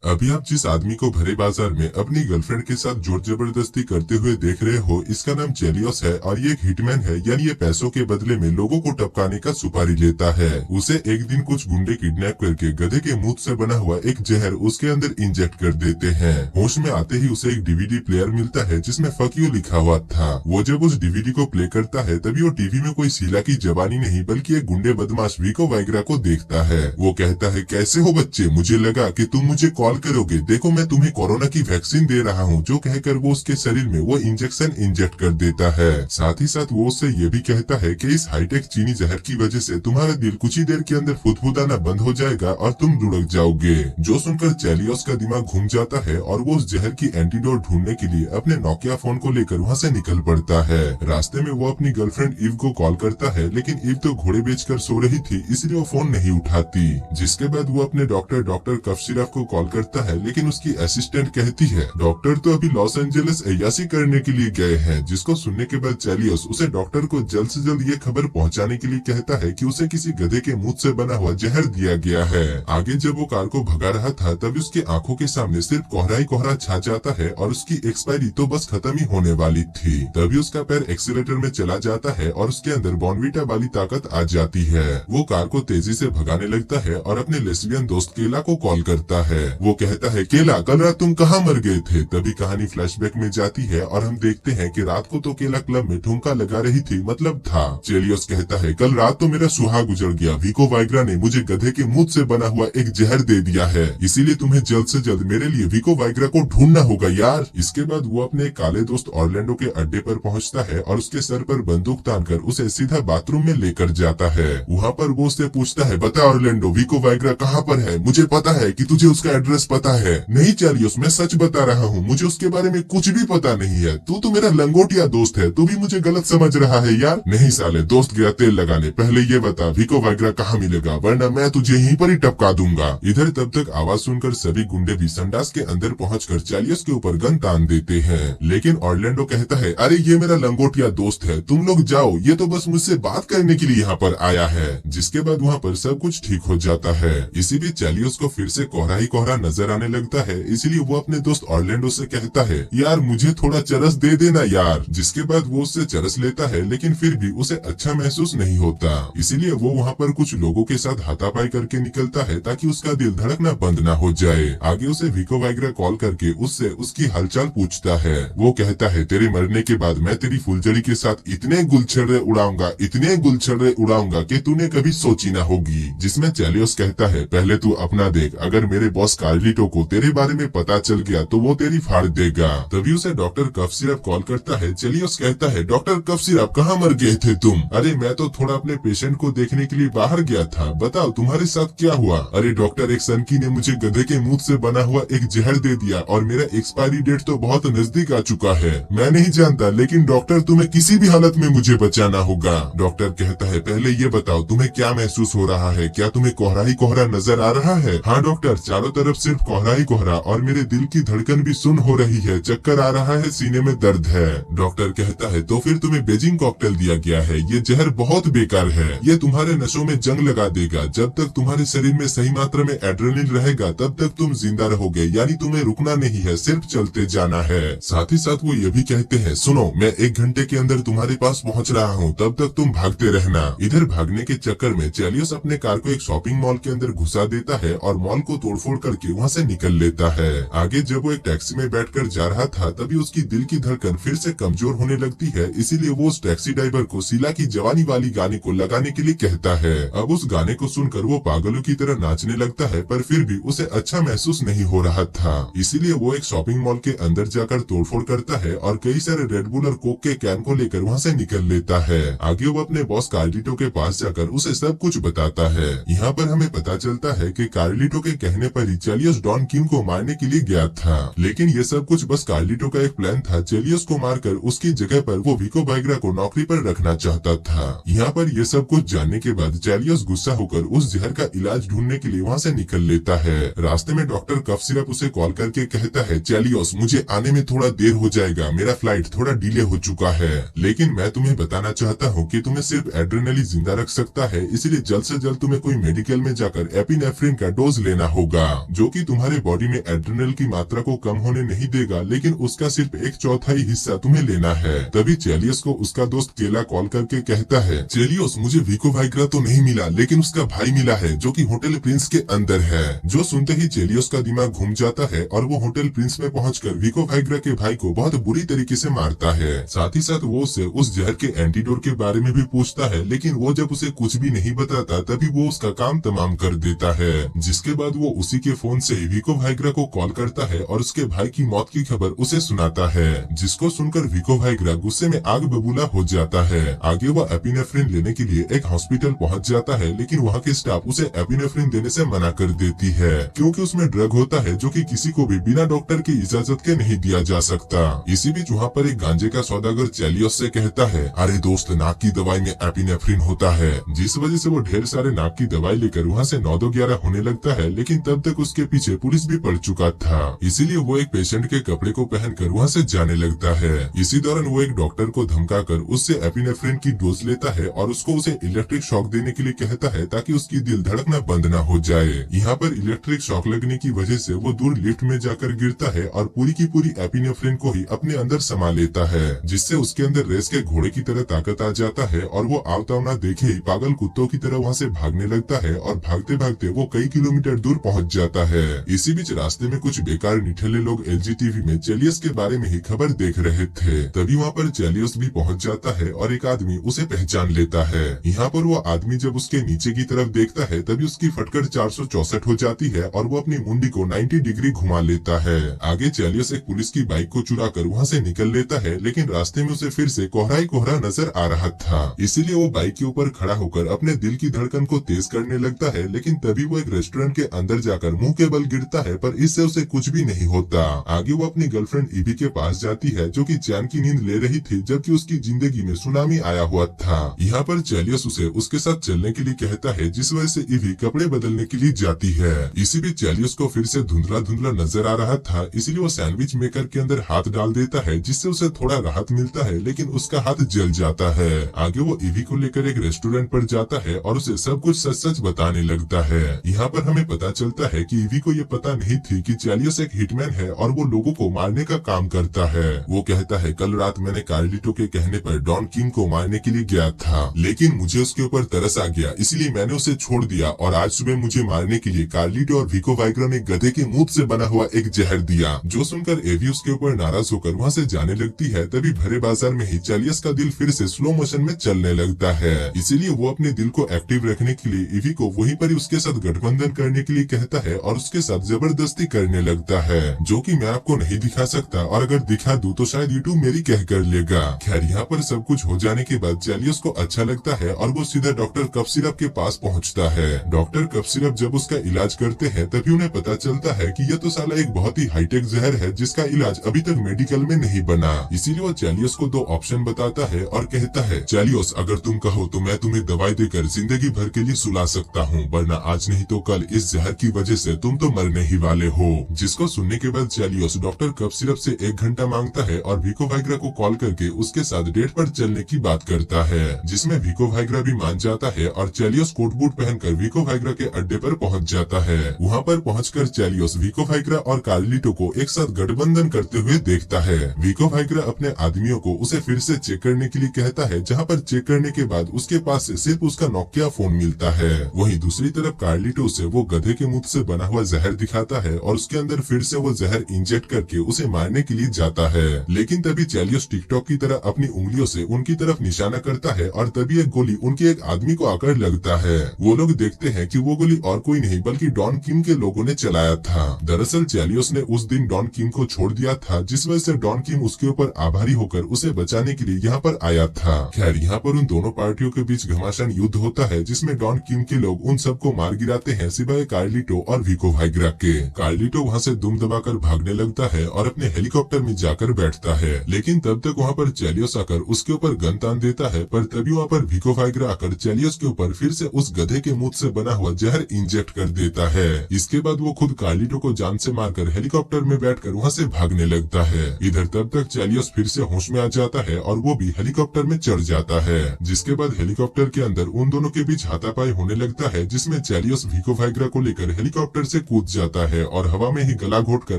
अभी आप जिस आदमी को भरे बाजार में अपनी गर्लफ्रेंड के साथ जोर जबरदस्ती करते हुए देख रहे हो, इसका नाम चेलियोस है और ये एक हिटमैन है। यानी ये पैसों के बदले में लोगों को टपकाने का सुपारी लेता है। उसे एक दिन कुछ गुंडे किडनैप करके गधे के मुंह से बना हुआ एक जहर उसके अंदर इंजेक्ट कर देते हैं। होश में आते ही उसे एक डीवीडी प्लेयर मिलता है जिसमें फक यू लिखा हुआ था। वो जब उस डीवीडी को प्ले करता है तभी वो टीवी में कोई शीला की जवानी नहीं बल्कि एक गुंडे बदमाश विको वाइग्रा को देखता है। वो कहता है, कैसे हो बच्चे, मुझे लगा कि तुम मुझे कॉल करोगे, देखो मैं तुम्हें कोरोना की वैक्सीन दे रहा हूँ। जो कहकर वो उसके शरीर में वो इंजेक्शन इंजेक्ट कर देता है। साथ ही साथ वो उससे ये भी कहता है कि इस हाईटेक चीनी जहर की वजह से तुम्हारा दिल कुछ ही देर के अंदर फुदफुदाना बंद हो जाएगा और तुम लुढ़क जाओगे। जो सुनकर चेलियोस का दिमाग घूम जाता है और वो उस जहर की एंटीडोट ढूंढने के लिए अपने नोकिया फोन को लेकर वहाँ से निकल पड़ता है। रास्ते में वो अपनी गर्लफ्रेंड इव को कॉल करता है, लेकिन इव तो घोड़े बेचकर सो रही थी, इसलिए वो फोन नहीं उठाती। जिसके बाद वो अपने डॉक्टर कफसिराफ को कॉल करता है, लेकिन उसकी असिस्टेंट कहती है डॉक्टर तो अभी लॉस एंजलिस अय्यासी करने के लिए गए हैं। जिसको सुनने के बाद चेलियोस उसे डॉक्टर को जल्द से जल्द ये खबर पहुंचाने के लिए कहता है कि उसे किसी गधे के मुंह से बना हुआ जहर दिया गया है। आगे जब वो कार को भगा रहा था तभी उसकी आंखों के सामने सिर्फ कोहरा ही कोहरा छा जाता है और उसकी एक्सपायरी तो बस खत्म ही होने वाली थी। तभी उसका पैर एक्सीलेटर में चला जाता है और उसके अंदर बॉर्नवीटा वाली ताकत आ जाती है। वो कार को तेजी से भगाने लगता है और अपने लेस्बियन दोस्त केला को कॉल करता है। वो कहता है, केला कल रात तुम कहाँ मर गए थे। तभी कहानी फ्लैशबैक में जाती है और हम देखते हैं कि रात को तो केला क्लब में ठुमका लगा रही थी, मतलब था। चेलियोस कहता है, कल रात तो मेरा सुहाग गुजर गया। विको वाइग्रा ने मुझे गधे के मुंह से बना हुआ एक जहर दे दिया है, इसीलिए तुम्हें जल्द से जल्द मेरे लिए विको वाइग्रा को ढूंढना होगा यार। इसके बाद वो अपने काले दोस्त ऑरलैंडो के अड्डे पर पहुंचता है और उसके सर पर बंदूक तानकर उसे सीधा बाथरूम में लेकर जाता है। वहाँ पर वो उससे पूछता है, बता ऑरलैंडो, विको वाइग्रा कहाँ पर है? मुझे पता है कि तुझे उसका एड्रेस पता है। नहीं चेलियोस, मैं सच बता रहा हूँ, मुझे उसके बारे में कुछ भी पता नहीं है। तू तो मेरा लंगोटिया दोस्त है, तू भी मुझे गलत समझ रहा है यार। नहीं साले, दोस्त गया तेल लगाने, पहले ये बता विको वाइग्रा कहाँ मिलेगा, वरना मैं तुझे यहीं पर ही टपका दूंगा। इधर तब तक आवाज सुनकर सभी गुंडे भी संडास के अंदर पहुंचकर चेलियोस के ऊपर गन तान देते हैं। लेकिन ऑरलैंडो कहता है, अरे ये मेरा लंगोटिया दोस्त है, तुम लोग जाओ, ये तो बस मुझसे बात करने के लिए यहाँ पर आया है। जिसके बाद वहाँ पर सब कुछ ठीक हो जाता है। इसी बीच चेलियोस को फिर से कोहरा ही कोहरा नजर आने लगता है, इसलिए वो अपने दोस्त ऑरलैंडो से कहता है, यार मुझे थोड़ा चरस दे देना यार। जिसके बाद वो उससे चरस लेता है, लेकिन फिर भी उसे अच्छा महसूस नहीं होता। इसीलिए वो वहाँ पर कुछ लोगों के साथ हाथापाई करके निकलता है ताकि उसका दिल धड़कना बंद ना हो जाए। आगे उसे विको वाइग्रा कॉल करके उससे उसकी हालचाल पूछता है। वो कहता है, तेरे मरने के बाद मैं तेरी फुलझड़ी के साथ इतने गुलछड़े उड़ाऊंगा, इतने गुलछड़े उड़ाऊंगा कि तूने कभी सोची ना होगी। जिसमें चेलियोस कहता है, पहले तू अपना देख, अगर मेरे बॉस कार्लिटो को तेरे बारे में पता चल गया तो वो तेरी फाड़ देगा। तभी उसे डॉक्टर कफसिराफ कॉल करता है। चेलियोस कहता है, डॉक्टर कफसिराफ कहाँ मर गए थे तुम? अरे मैं तो थोड़ा अपने पेशेंट को देखने के लिए बाहर गया था, बताओ तुम्हारे साथ क्या हुआ? अरे डॉक्टर, एक सनकी ने मुझे गधे के मुंह से बना हुआ एक जहर दे दिया और मेरा एक्सपायरी डेट तो बहुत नजदीक आ चुका है। मैं नहीं जानता, लेकिन डॉक्टर तुम्हें किसी भी हालत में मुझे बचाना होगा। डॉक्टर कहता है, पहले ये बताओ तुम्हें क्या महसूस हो रहा है, क्या तुम्हें कोहरा ही कोहरा नजर आ रहा है? हाँ डॉक्टर, चारों तरफ सिर्फ कोहरा ही कोहरा और मेरे दिल की धड़कन भी सुन हो रही है, चक्कर आ रहा है, सीने में दर्द है। डॉक्टर कहता है, तो फिर तुम्हें बेजिंग कॉकटेल दिया गया है। ये जहर बहुत बेकार है, ये तुम्हारे नसों में जंग लगा देगा। जब तक तुम्हारे शरीर में सही मात्रा में एड्रेनलिन रहेगा तब तक तुम जिंदा रहोगे, यानी तुम्हें रुकना नहीं है, सिर्फ चलते जाना है। साथ ही साथ वो ये भी कहते हैं, सुनो, मैं 1 घंटे के अंदर तुम्हारे पास पहुंच रहा हूँ, तब तक तुम भागते रहना। इधर भागने के चक्कर में चेलियोस अपने कार को एक शॉपिंग मॉल के अंदर घुसा देता है और मॉल को तोड़फोड़ करके वहाँ से निकल लेता है। आगे जब वो एक टैक्सी में बैठकर जा रहा था तभी उसकी दिल की धड़कन फिर से कमजोर होने लगती है, इसीलिए वो उस टैक्सी ड्राइवर को शीला की जवानी वाली गाने को लगाने के लिए कहता है। अब उस गाने को सुनकर वो पागलों की तरह नाचने लगता है, पर फिर भी उसे अच्छा महसूस नहीं हो रहा था। इसीलिए वो एक शॉपिंग मॉल के अंदर जाकर तोड़फोड़ करता है और कई सारे रेड बुल और कोक के कैन को लेकर वहाँ से निकल लेता है। आगे वो अपने बॉस कार्लिटो के पास जाकर उसे सब कुछ बताता है। यहाँ पर हमें पता चलता है कि कार्लिटो के कहने पर ही चेलियोस डॉन किम को मारने के लिए गया था, लेकिन ये सब कुछ बस कार्लिटो का एक प्लान था। चेलियोस को मारकर उसकी जगह पर वो विको वाइग्रा को नौकरी पर रखना चाहता था। यहाँ पर ये सब कुछ जानने के बाद चेलियोस गुस्सा होकर उस जहर का इलाज ढूंढने के लिए वहाँ से निकल लेता है। रास्ते में डॉक्टर कफसिराफ उसे कॉल करके कहता है, चेलियोस मुझे आने में थोड़ा देर हो जाएगा, मेरा फ्लाइट थोड़ा डिले हो चुका है, लेकिन मैं तुम्हें बताना चाहता हूँ कि तुम्हें सिर्फ एड्रेनलिन जिंदा रख सकता है, इसलिए जल्द से जल्द तुम्हें कोई मेडिकल में जाकर एपिनेफ्रिन का डोज लेना होगा। जो कि तुम्हारे बॉडी में एड्रेनल की मात्रा को कम होने नहीं देगा, लेकिन उसका सिर्फ 1/4 हिस्सा तुम्हें लेना है। तभी चेलियस को उसका दोस्त केला कॉल करके कहता है, चेलियस मुझे विको वाइग्रा तो नहीं मिला, लेकिन उसका भाई मिला है जो कि होटल प्रिंस के अंदर है। जो सुनते ही चेलियस का दिमाग घूम जाता है और वो होटल प्रिंस में पहुंचकर विको वाइग्रा के भाई को बहुत बुरी तरीके से मारता है। साथ ही साथ वो उसे उस जहर के एंटीडोट के बारे में भी पूछता है, लेकिन वो जब उसे कुछ भी नहीं बताता तभी वो उसका काम तमाम कर देता है। जिसके बाद वो उसी के फोन से विको वाइग्रा को कॉल करता है और उसके भाई की मौत की खबर उसे सुनाता है, जिसको सुनकर विको वाइग्रा गुस्से में आग बबूला हो जाता है। आगे वो एपिनेफ्रिन लेने के लिए एक हॉस्पिटल पहुंच जाता है, लेकिन वहाँ के स्टाफ उसे एपिनेफ्रिन देने से मना कर देती है, क्योंकि उसमें ड्रग होता है जो कि किसी को भी बिना डॉक्टर की इजाजत के नहीं दिया जा सकता। इसी बीच वहाँ पर एक गांजे का सौदागर चेलियस से कहता है, अरे दोस्त, नाक की दवाई में एपिनेफ्रिन होता है। जिस वजह से वो ढेर सारे नाक की दवाई लेकर वहाँ से 9-11 होने लगता है, लेकिन तब तक उसके पीछे पुलिस भी पड़ चुका था। इसीलिए वो एक पेशेंट के कपड़े को पहनकर वहाँ से जाने लगता है। इसी दौरान वो एक डॉक्टर को धमकाकर उससे एपिनेफ्रिन की डोज लेता है और उसको उसे इलेक्ट्रिक शॉक देने के लिए कहता है, ताकि उसकी दिल धड़कना बंद न हो जाए। यहाँ पर इलेक्ट्रिक शॉक लगने की वजह से वो दूर लिफ्ट में जाकर गिरता है और पूरी की पूरी एपिनेफ्रिन को ही अपने अंदर समा लेता है, जिससे उसके अंदर रेस के घोड़े की तरह ताकत आ जाता है और वो आवता ना देखे ही पागल कुत्तों की तरह वहाँ से भागने लगता है और भागते भागते वो कई किलोमीटर दूर पहुँच जाता है। इसी बीच रास्ते में कुछ बेकार निठल्ले लोग एलजीटीवी में चेलियस के बारे में ही खबर देख रहे थे। तभी वहाँ पर चेलियस भी पहुँच जाता है और एक आदमी उसे पहचान लेता है। यहाँ पर वो आदमी जब उसके नीचे की तरफ देखता है तभी उसकी फटकर 464 हो जाती है और वो अपनी मुंडी को 90 डिग्री घुमा लेता है। आगे चेलियस एक पुलिस की बाइक को चुरा कर वहाँ से निकल लेता है, लेकिन रास्ते में उसे फिर से कोहरा ही कोहरा नजर आ रहा था। इसीलिए वो बाइक के ऊपर खड़ा होकर अपने दिल की धड़कन को तेज करने लगता है, लेकिन तभी वो एक रेस्टोरेंट के अंदर जाकर मुंह के बल गिरता है, पर इससे उसे कुछ भी नहीं होता। आगे वो अपनी गर्लफ्रेंड इवी के पास जाती है, जो कि चैन की नींद ले रही थी, जबकि उसकी जिंदगी में सुनामी आया हुआ था। यहाँ पर चेलियस उसे उसके साथ चलने के लिए कहता है, जिस वजह से इवी कपड़े बदलने के लिए जाती है। इसी बीच चेलियस को फिर से धुंधला धुंधला नजर आ रहा था, इसलिए वो सैंडविच मेकर के अंदर हाथ डाल देता है, जिससे उसे थोड़ा राहत मिलता है, लेकिन उसका हाथ जल जाता है। आगे वो इवी को लेकर एक रेस्टोरेंट पर जाता है और उसे सब कुछ सच सच बताने लगता है। यहाँ पर हमें पता चलता है कि इवी को ये पता नहीं थी कि चेलियस एक हिटमैन है और वो लोगों को मारने का काम करता है। वो कहता है, कल रात मैंने कार्लिटो के कहने पर डॉन किंग को मारने के लिए गया था, लेकिन मुझे उसके ऊपर तरस आ गया, इसलिए मैंने उसे छोड़ दिया और आज सुबह मुझे मारने के लिए कार्लिटो और विको वाइग्रा ने गधे के मूत से बना हुआ एक जहर दिया। जो सुनकर एवी उसके ऊपर नाराज होकर वहाँ से जाने लगती है। तभी भरे बाजार में ही चेलियस का दिल फिर से स्लो मोशन में चलने लगता है, इसीलिए वो अपने दिल को एक्टिव रखने के लिए इवी को वहीं पर ही उसके साथ गठबंधन करने के लिए कहता है और उसके साथ जबरदस्ती करने लगता है, जो कि मैं आपको नहीं दिखा सकता, और अगर दिखा दूं तो शायद यूट्यूब मेरी कह कर लेगा। खैर यहाँ पर सब कुछ हो जाने के बाद चेलियस को अच्छा लगता है और वो सीधा डॉक्टर कफ सिरप के पास पहुँचता है। डॉक्टर कफ सिरप जब उसका इलाज करते हैं तभी उन्हें पता चलता है कि यह तो साला एक बहुत ही हाईटेक जहर है जिसका इलाज अभी तक मेडिकल में नहीं बना। इसीलिए वो चेलियस को 2 ऑप्शन बताता है और कहता है, चेलियस अगर तुम कहो तो मैं तुम्हें दवाई देकर जिंदगी भर के लिए सुला सकता हूँ, वरना आज नहीं तो कल इस जहर की वजह से तुम तो मरने ही वाले हो। जिसको सुनने के बाद चेलियस डॉक्टर कफ सिरप से 1 घंटा मांगता है और विको वाइग्रा को कॉल करके उसके साथ डेट पर चलने की बात करता है, जिसमें विको वाइग्रा भी मान जाता है और चेलियस कोट बूट पहनकर विको वाइग्रा के अड्डे पर पहुंच जाता है। वहां पर पहुंचकर चेलियस विको वाइग्रा और कार्लिटो को एक साथ गठबंधन करते हुए देखता है। विको वाइग्रा अपने आदमियों को उसे फिर से चेक करने के लिए कहता है, जहां पर चेक करने के बाद उसके पास से सिर्फ उसका नोकिया फोन मिलता है। वहीं दूसरी तरफ कार्लिटो से वो गधे के मुंह से बना हुआ जहर दिखाता है और उसके अंदर फिर से वो जहर इंजेक्ट करके उसे मारने के लिए जाता है, लेकिन तभी चेलियस टिकटॉक की तरह अपनी उंगलियों से उनकी तरफ निशाना करता है और तभी एक गोली उनके एक आदमी को आकर लगता है। वो लोग देखते हैं कि वो गोली और कोई नहीं बल्कि डॉन किम के लोगों ने चलाया था। दरअसल चेलियस ने उस दिन डॉन किम को छोड़ दिया था, जिस वजह से डॉन किम उसके ऊपर आभारी होकर उसे बचाने के लिए यहाँ पर आया था। खैर यहाँ पर उन दोनों पार्टियों के बीच घमासान युद्ध होता है, जिसमें डॉन किम के लोग उन सबको मार गिराते हैं सिवाय कार्लिटो और विको वाइग्रा के। कार्लिटो वहाँ से दुम दबाकर भागने लगता है और अपने हेलीकॉप्टर में जाकर बैठता है, लेकिन तब तक वहाँ पर चेलियस आकर उसके ऊपर गन तान देता है। पर तभी वहाँ पर विको वाइग्रा आकर चेलियस के ऊपर फिर से उस गधे के मुंह से बना हुआ जहर इंजेक्ट कर देता है। इसके बाद वो खुद कार्लिटो को जान से मारकर हेलीकॉप्टर में बैठकर वहाँ से भागने लगता है। इधर तब तक चेलियस फिर से होश में आ जाता है और वो भी हेलीकॉप्टर में चढ़ जाता है, जिसके बाद हेलीकॉप्टर के अंदर उन दोनों के बीच हाथापाई होने लगता है, जिसमें चेलियस विको वाइग्रा को लेकर हेलीकॉप्टर से कूद जाता है और हवा में ही गला घोटकर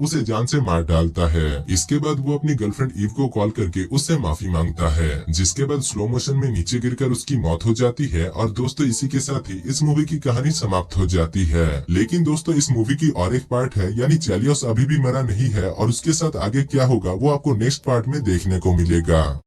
उसे जान से मार डालता है। इसके बाद वो अपनी गर्लफ्रेंड ईव को कॉल करके उससे माफी मांगता है, जिसके बाद स्लो मोशन में नीचे गिरकर उसकी मौत हो जाती है। और दोस्तों इसी के साथ ही इस मूवी की कहानी समाप्त हो जाती है। लेकिन दोस्तों इस मूवी की और एक पार्ट है, यानी चेलियोस अभी भी मरा नहीं है और उसके साथ आगे क्या होगा वो आपको नेक्स्ट पार्ट में देखने को मिलेगा।